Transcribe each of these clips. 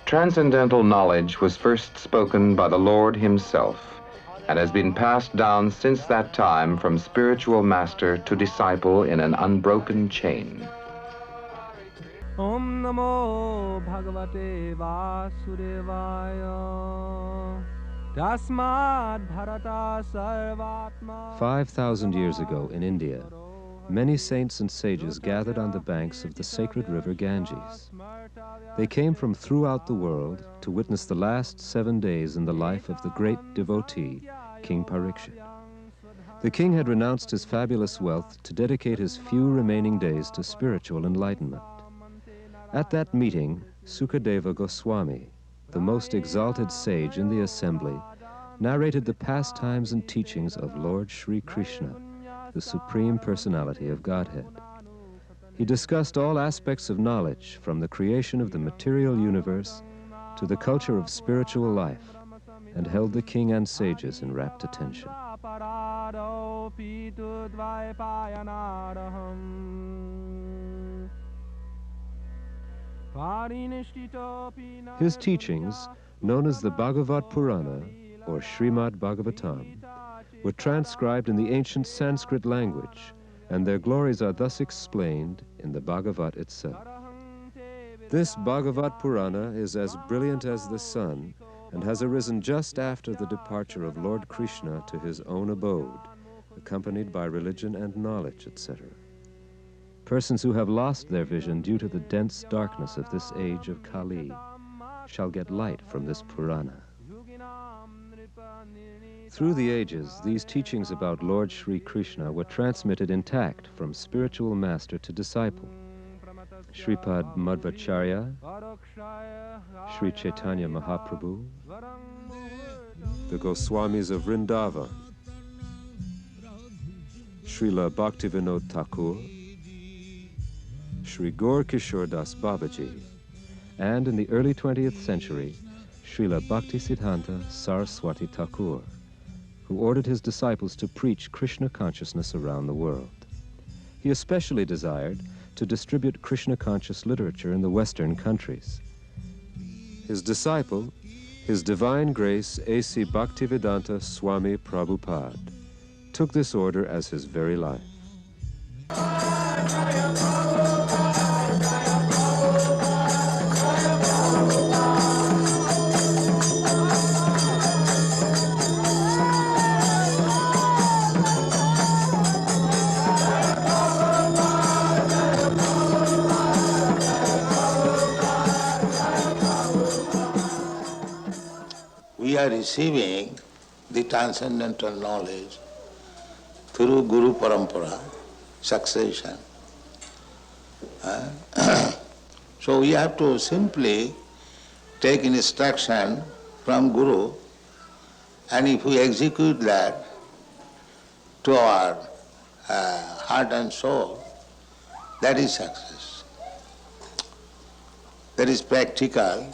Transcendental knowledge was first spoken by the Lord himself and has been passed down since that time from spiritual master to disciple in an unbroken chain. Om Namo Bhagavate Vasudevaya Tasmad Bharata Sarvatma. 5,000 years ago in India, many saints and sages gathered on the banks of the sacred river Ganges. They came from throughout the world to witness the last 7 days in the life of the great devotee, King Parikshit. The king had renounced his fabulous wealth to dedicate his few remaining days to spiritual enlightenment. At that meeting, Sukadeva Goswami, the most exalted sage in the assembly, narrated the pastimes and teachings of Lord Sri Krishna, the Supreme Personality of Godhead. He discussed all aspects of knowledge, from the creation of the material universe to the culture of spiritual life, and held the king and sages in rapt attention. His teachings, known as the Bhagavad Purana, or Srimad Bhagavatam, were transcribed in the ancient Sanskrit language, and their glories are thus explained in the Bhagavat itself. This Bhagavad Purana is as brilliant as the sun and has arisen just after the departure of Lord Krishna to his own abode, accompanied by religion and knowledge, etc. Persons who have lost their vision due to the dense darkness of this age of Kali shall get light from this Purana. Through the ages, these teachings about Lord Sri Krishna were transmitted intact from spiritual master to disciple. Sripad Madhvacharya, Sri Chaitanya Mahaprabhu, the Goswamis of Vrindavan, Srila Bhaktivedanta Thakur, Sri Gaur Kishore Das Babaji, and in the early 20th century, Srila Bhaktisiddhanta Saraswati Thakur, who ordered his disciples to preach Krishna consciousness around the world. He especially desired to distribute Krishna-conscious literature in the Western countries. His disciple, His Divine Grace A.C. Bhaktivedanta Swami Prabhupada, took this order as his very life. We are receiving the transcendental knowledge through Guru Parampara, succession. So we have to simply take instruction from Guru, and if we execute that to our heart and soul, that is success. That is practical.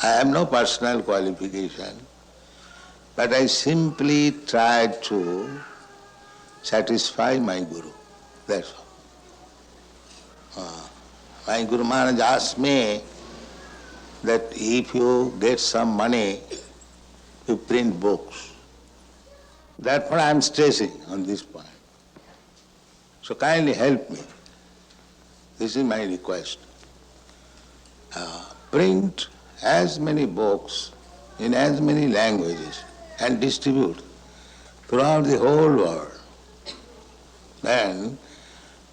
I have no personal qualification, but I simply try to satisfy my Guru. That's all. My Guru Maharaj asked me that if you get some money, you print books. Therefore I am stressing on this point. So kindly help me. This is my request. Print as many books in as many languages and distribute throughout the whole world. Then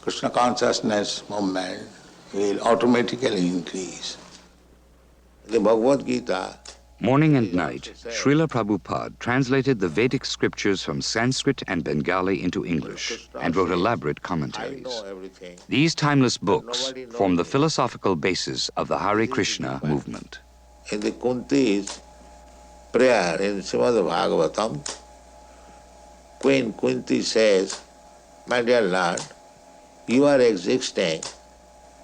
Krishna consciousness movement will automatically increase. The Bhagavad Gita. Morning and night, Srila Prabhupada translated the Vedic scriptures from Sanskrit and Bengali into English and wrote elaborate commentaries. These timeless books form the philosophical basis of the Hare Krishna movement. In the Kunti's prayer in Srimad Bhagavatam, Queen Kunti says, "My dear Lord, you are existing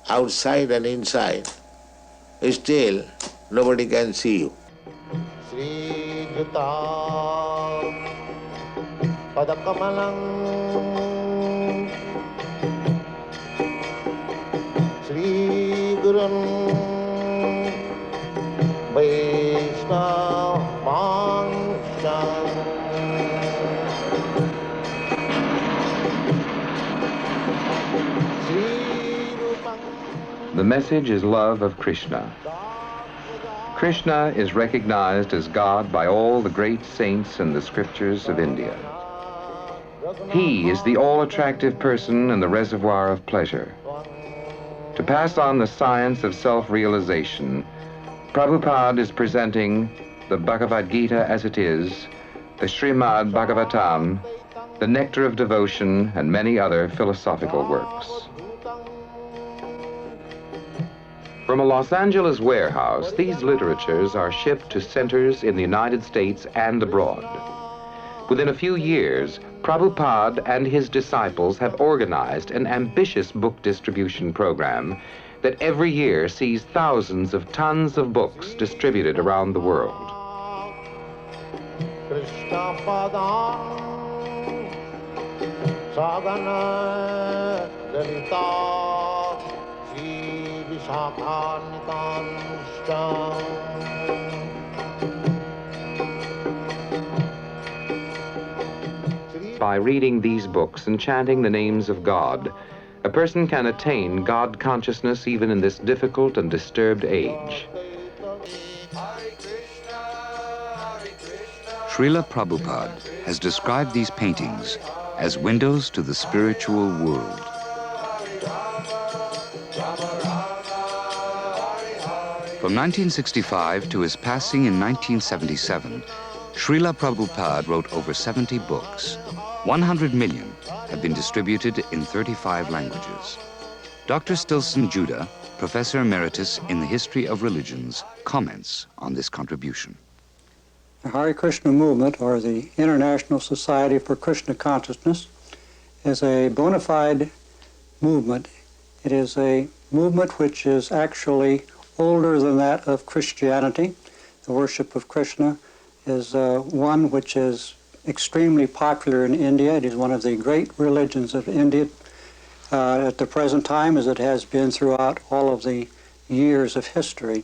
outside and inside, still nobody can see you." Sri Juta Padakamalang The message is love of Krishna. Krishna is recognized as God by all the great saints in the scriptures of India. He is the all-attractive person and the reservoir of pleasure. To pass on the science of self-realization, Prabhupada is presenting the Bhagavad Gita as it is, the Srimad Bhagavatam, the Nectar of Devotion, and many other philosophical works. From a Los Angeles warehouse, these literatures are shipped to centers in the United States and abroad. Within a few years, Prabhupada and his disciples have organized an ambitious book distribution program that every year sees thousands of tons of books distributed around the world. By reading these books and chanting the names of God, a person can attain God consciousness even in this difficult and disturbed age. Srila Prabhupada has described these paintings as windows to the spiritual world. From 1965 to his passing in 1977, Srila Prabhupada wrote over 70 books. 100 million have been distributed in 35 languages. Dr. Stilson Judah, Professor Emeritus in the History of Religions, comments on this contribution. The Hare Krishna movement, or the International Society for Krishna Consciousness, is a bona fide movement. It is a movement which is actually older than that of Christianity. The worship of Krishna is one which is extremely popular in India. It is one of the great religions of India at the present time, as it has been throughout all of the years of history.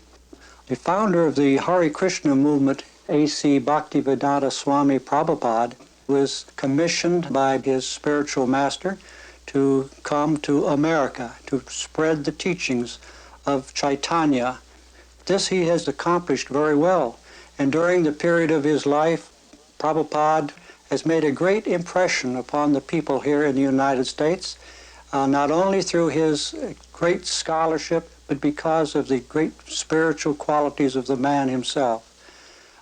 The founder of the Hare Krishna movement, A.C. Bhaktivedanta Swami Prabhupada, was commissioned by his spiritual master to come to America to spread the teachings of Chaitanya. This he has accomplished very well, and during the period of his life, Prabhupada has made a great impression upon the people here in the United States, not only through his great scholarship, but because of the great spiritual qualities of the man himself.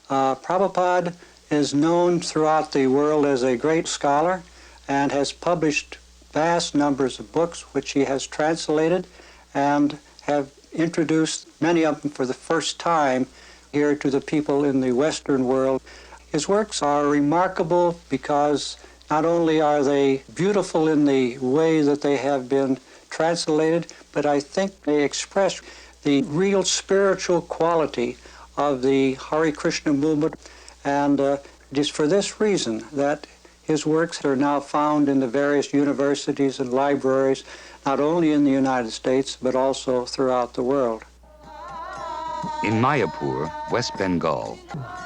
Prabhupada is known throughout the world as a great scholar and has published vast numbers of books which he has translated and have introduced many of them for the first time here to the people in the Western world. His works are remarkable because not only are they beautiful in the way that they have been translated, but I think they express the real spiritual quality of the Hare Krishna movement, and it is for this reason that his works are now found in the various universities and libraries, not only in the United States, but also throughout the world. In Mayapur, West Bengal,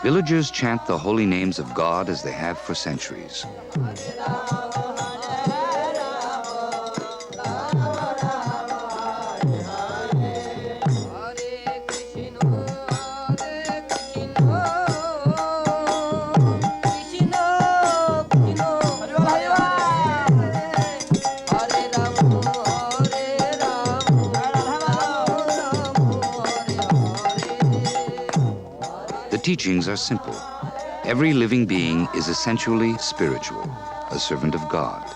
villagers chant the holy names of God as they have for centuries. The teachings are simple. Every living being is essentially spiritual, a servant of God.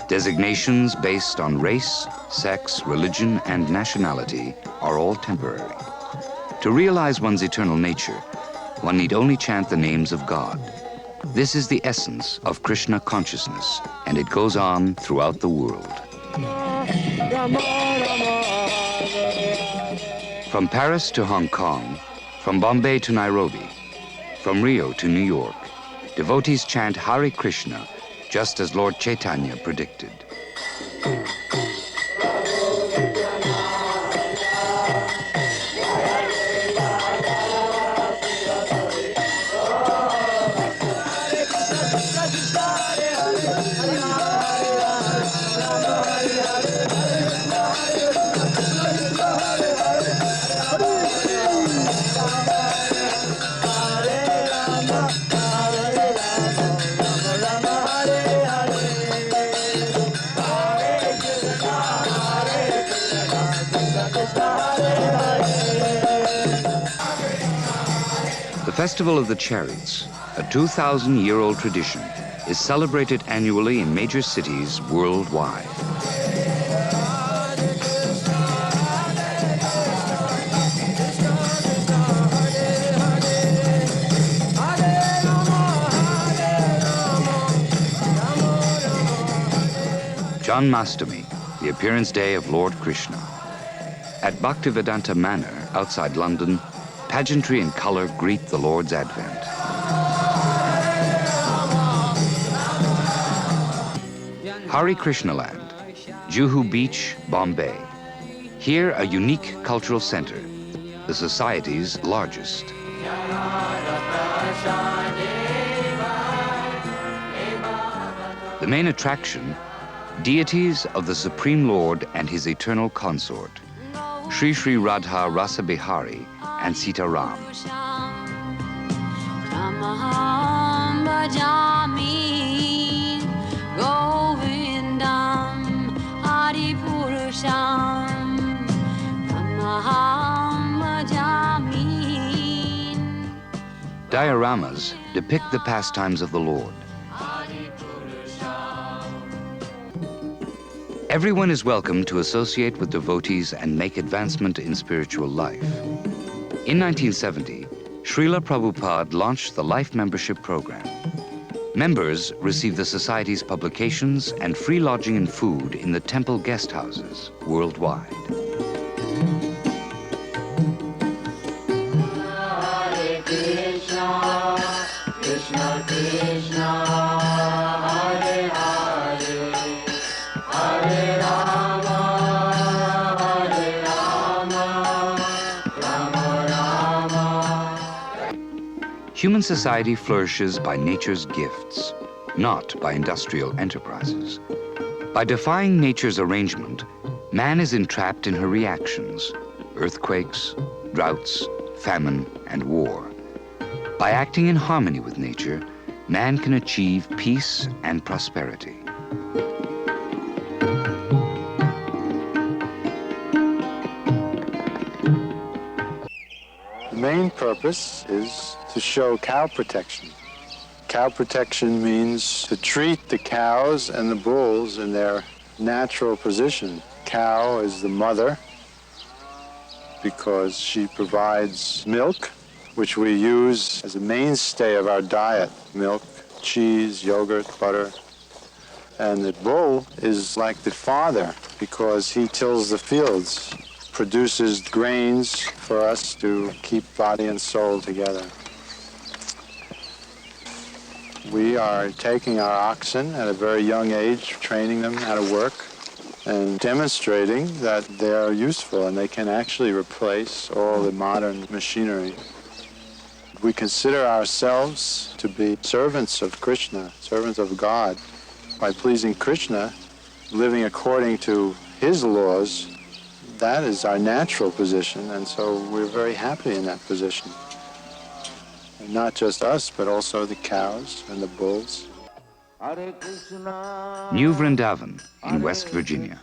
Designations based on race, sex, religion, and nationality are all temporary. To realize one's eternal nature, one need only chant the names of God. This is the essence of Krishna consciousness, and it goes on throughout the world. From Paris to Hong Kong, from Bombay to Nairobi, from Rio to New York, devotees chant Hare Krishna, just as Lord Chaitanya predicted. Festival of the Chariots, a 2,000-year-old tradition, is celebrated annually in major cities worldwide. Janmashtami, the appearance day of Lord Krishna. At Bhaktivedanta Manor, outside London, pageantry and color greet the Lord's advent. Hare Krishna Land, Juhu Beach, Bombay. Here, a unique cultural center, the society's largest. The main attraction, deities of the Supreme Lord and his eternal consort, Sri Sri Radha Rasa Bihari and Sita Ram. Dioramas depict the pastimes of the Lord. Everyone is welcome to associate with devotees and make advancement in spiritual life. In 1970, Srila Prabhupada launched the Life Membership Program. Members receive the Society's publications and free lodging and food in the temple guest houses worldwide. Hare Krishna, Krishna Krishna, Hare Hare, Hare Rama, Hare Rama, Rama Rama. Human society flourishes by nature's gifts, not by industrial enterprises. By defying nature's arrangement, man is entrapped in her reactions, earthquakes, droughts, famine, and war. By acting in harmony with nature, man can achieve peace and prosperity. The main purpose is to show cow protection. Cow protection means to treat the cows and the bulls in their natural position. Cow is the mother because she provides milk, which we use as a mainstay of our diet. Milk, cheese, yogurt, butter. And the bull is like the father because he tills the fields, produces grains for us to keep body and soul together. We are taking our oxen at a very young age, training them how to work, and demonstrating that they are useful and they can actually replace all the modern machinery. We consider ourselves to be servants of Krishna, servants of God. By pleasing Krishna, living according to his laws, that is our natural position, and so we're very happy in that position. And not just us, but also the cows and the bulls. New Vrindavan in West Virginia.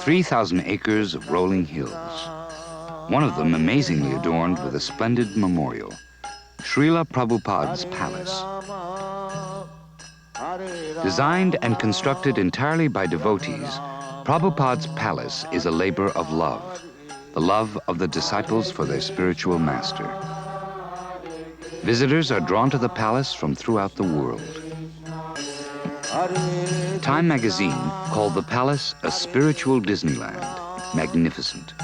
3,000 acres of rolling hills. One of them amazingly adorned with a splendid memorial, Srila Prabhupada's palace. Designed and constructed entirely by devotees, Prabhupada's palace is a labor of love, the love of the disciples for their spiritual master. Visitors are drawn to the palace from throughout the world. Time magazine called the palace a spiritual Disneyland, magnificent.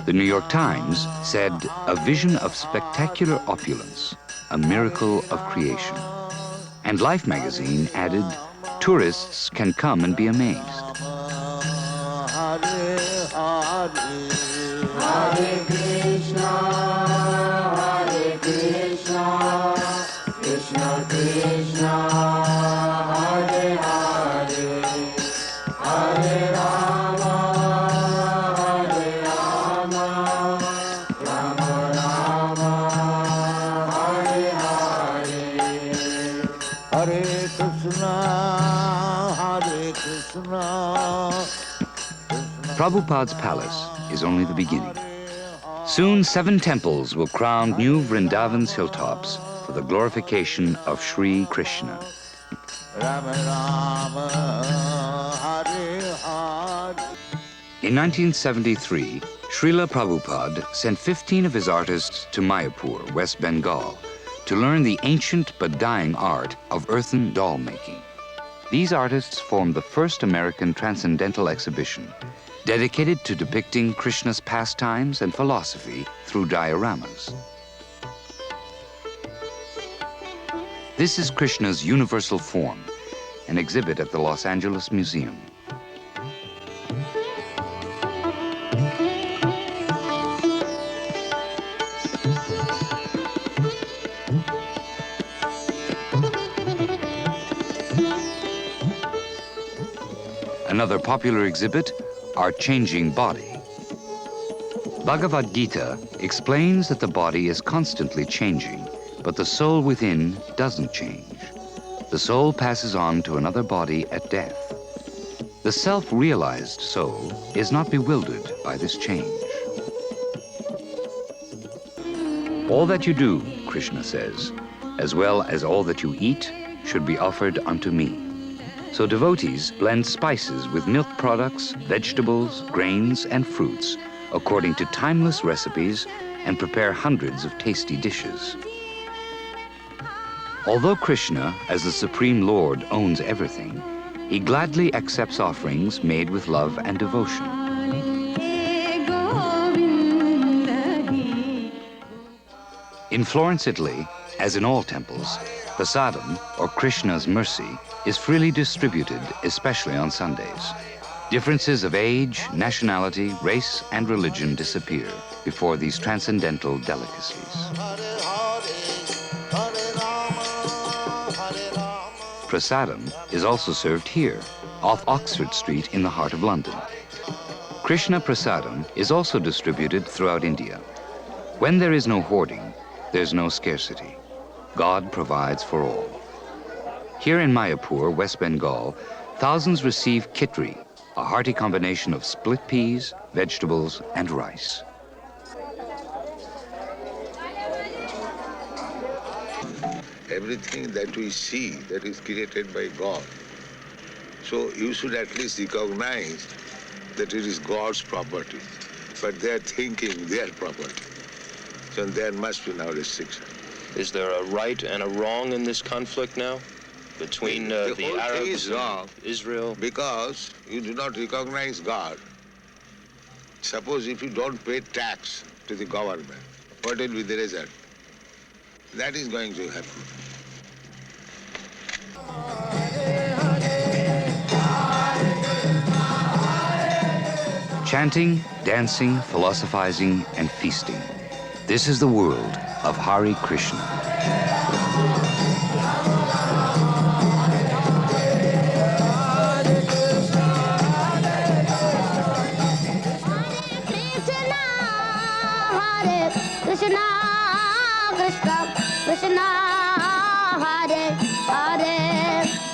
The New York Times said, a vision of spectacular opulence, a miracle of creation. And Life magazine added, tourists can come and be amazed. Hare Krishna, Hare Krishna, Krishna Krishna, Hare Hare, Hare Rama, Hare Rama, Rama Rama, Hare Hare, Hare Krishna, Prabhupada's palace is only the beginning. Soon 7 temples will crown new Vrindavan's hilltops for the glorification of Sri Krishna. In 1973, Srila Prabhupada sent 15 of his artists to Mayapur, West Bengal, to learn the ancient but dying art of earthen doll making. These artists formed the first American transcendental exhibition, dedicated to depicting Krishna's pastimes and philosophy through dioramas. This is Krishna's universal form, an exhibit at the Los Angeles Museum. Another popular exhibit, our changing body. Bhagavad Gita explains that the body is constantly changing, but the soul within doesn't change. The soul passes on to another body at death. The self-realized soul is not bewildered by this change. All that you do, Krishna says, as well as all that you eat, should be offered unto me. So devotees blend spices with milk products, vegetables, grains, and fruits according to timeless recipes and prepare hundreds of tasty dishes. Although Krishna, as the Supreme Lord, owns everything, he gladly accepts offerings made with love and devotion. In Florence, Italy, as in all temples, prasadam, or Krishna's mercy, is freely distributed, especially on Sundays. Differences of age, nationality, race, and religion disappear before these transcendental delicacies. Prasadam is also served here, off Oxford Street in the heart of London. Krishna Prasadam is also distributed throughout India. When there is no hoarding, there's no scarcity. God provides for all. Here in Mayapur, West Bengal, thousands receive kitri, a hearty combination of split peas, vegetables, and rice. Everything that we see, that is created by God. So you should at least recognize that it is God's property, but they are thinking their property. So there must be no restriction. Is there a right and a wrong in this conflict now between the whole Arabs thing is wrong and Israel? Because you do not recognize God. Suppose if you don't pay tax to the government, what will be the result? That is going to happen. Chanting, dancing, philosophizing, and feasting. This is the world of Hare Krishna. Krishna, Krishna, Krishna, Hare, Hare.